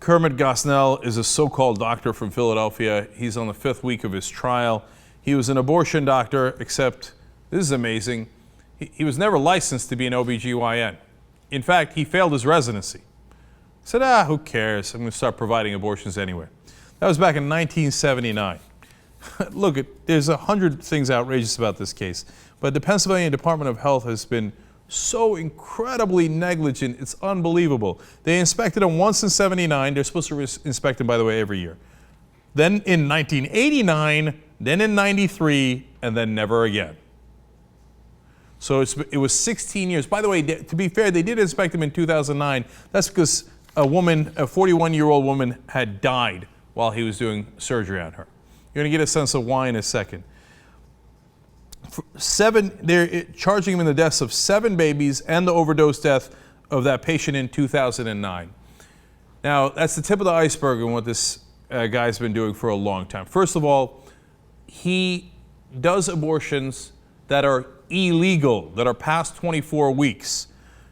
Kermit Gosnell is a so-called doctor from Philadelphia. He's on the 5th week of his trial. He was an abortion doctor, except, this is amazing, he was never licensed to be an OBGYN. In fact, he failed his residency. He said, who cares? I'm going to start providing abortions anyway. That was back in 1979. Look, there's 100 things outrageous about this case, but the Pennsylvania Department of Health has been so incredibly negligent, it's unbelievable. They inspected him once in 79. They're supposed to inspect him, by the way, every year. Then in 1989, then in 93, and then never again. So it was 16 years. By the way, to be fair, they did inspect him in 2009. That's because a woman, a 41-year-old woman, had died while he was doing surgery on her. You're going to get a sense of why in a second. They're charging him in the deaths of 7 babies and the overdose death of that patient in 2009. Now, that's the tip of the iceberg on what this guy's been doing for a long time. First of all, he does abortions that are illegal, that are past 24 weeks.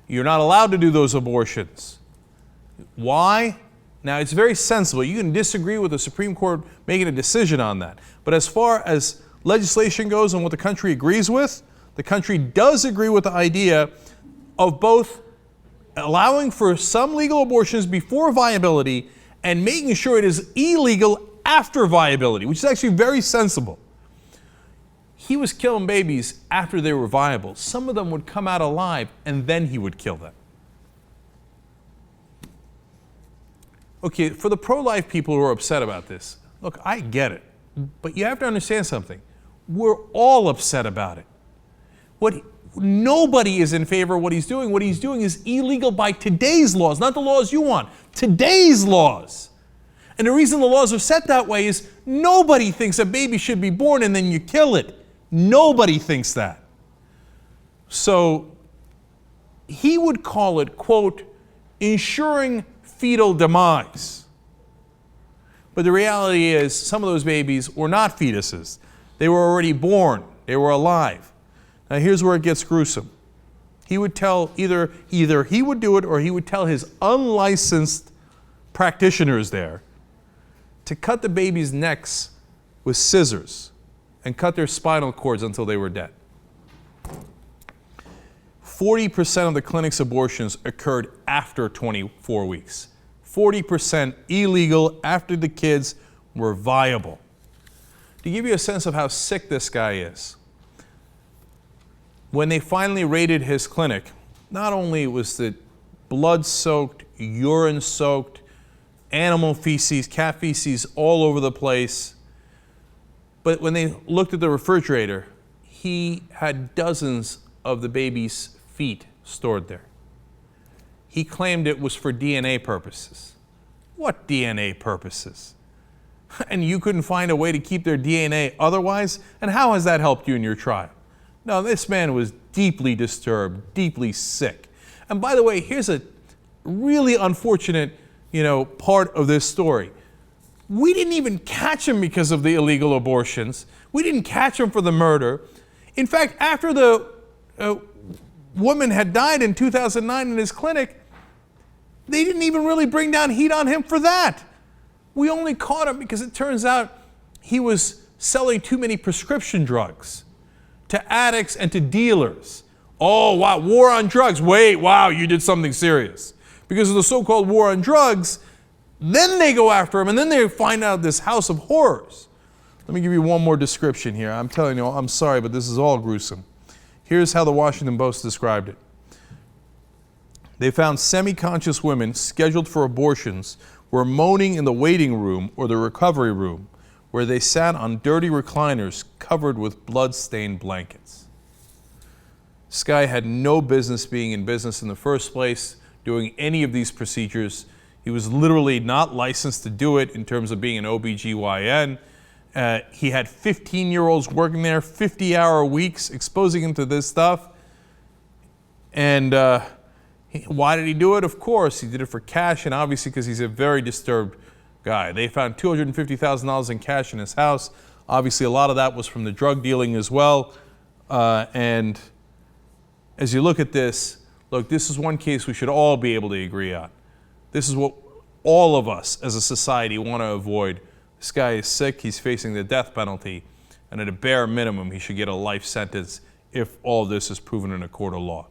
You're not allowed to do those abortions. Why? Now, it's very sensible. You can disagree with the Supreme Court making a decision on that. But as far as legislation goes and what the country agrees with, the country does agree with the idea of both allowing for some legal abortions before viability and making sure it is illegal after viability, which is actually very sensible. He was killing babies after they were viable. Some of them would come out alive and then he would kill them. Okay, for the pro-life people who are upset about this, look, I get it, but you have to understand something. We're all upset about it. Nobody is in favor of what he's doing. What he's doing is illegal by today's laws, not the laws you want, today's laws. And the reason the laws are set that way is nobody thinks a baby should be born and then you kill it. Nobody thinks that. So he would call it, quote, ensuring fetal demise. But the reality is some of those babies were not fetuses. They were already born. They were alive. Now here's where it gets gruesome. He would tell either he would do it or he would tell his unlicensed practitioners there to cut the babies' necks with scissors and cut their spinal cords until they were dead. 40% of the clinic's abortions occurred after 24 weeks. 40% illegal after the kids were viable. To give you a sense of how sick this guy is, when they finally raided his clinic, not only was it blood-soaked, urine-soaked, animal feces, cat feces all over the place, but when they looked at the refrigerator, he had dozens of the baby's feet stored there. He claimed it was for DNA purposes. What DNA purposes? And you couldn't find a way to keep their DNA otherwise? And how has that helped you in your trial? No, this man was deeply disturbed, deeply sick. And by the way, here's a really unfortunate, part of this story. We didn't even catch him because of the illegal abortions. We didn't catch him for the murder. In fact, after the woman had died in 2009 in his clinic, they didn't even really bring down heat on him for that. We only caught him because it turns out he was selling too many prescription drugs to addicts and to dealers. Oh, wow, war on drugs. Wait, wow, you did something serious. Because of the so-called war on drugs, then they go after him, and then they find out this house of horrors. Let me give you one more description here. I'm telling you, I'm sorry, but this is all gruesome. Here's how the Washingtonpost described it. They found semi-conscious women scheduled for abortions were moaning in the waiting room or the recovery room, where they sat on dirty recliners covered with blood-stained blankets. This guy had no business being in business in the first place, doing any of these procedures. He was literally not licensed to do it in terms of being an OBGYN. He had 15-year-olds working there, 50-hour weeks, exposing him to this stuff. And why did he do it? Of course, he did it for cash, and obviously because he's a very disturbed guy. They found $250,000 in cash in his house. Obviously, a lot of that was from the drug dealing as well. And as you look at this, look, this is one case we should all be able to agree on. This is what all of us as a society want to avoid. This guy is sick, he's facing the death penalty, and at a bare minimum, he should get a life sentence if all this is proven in a court of law.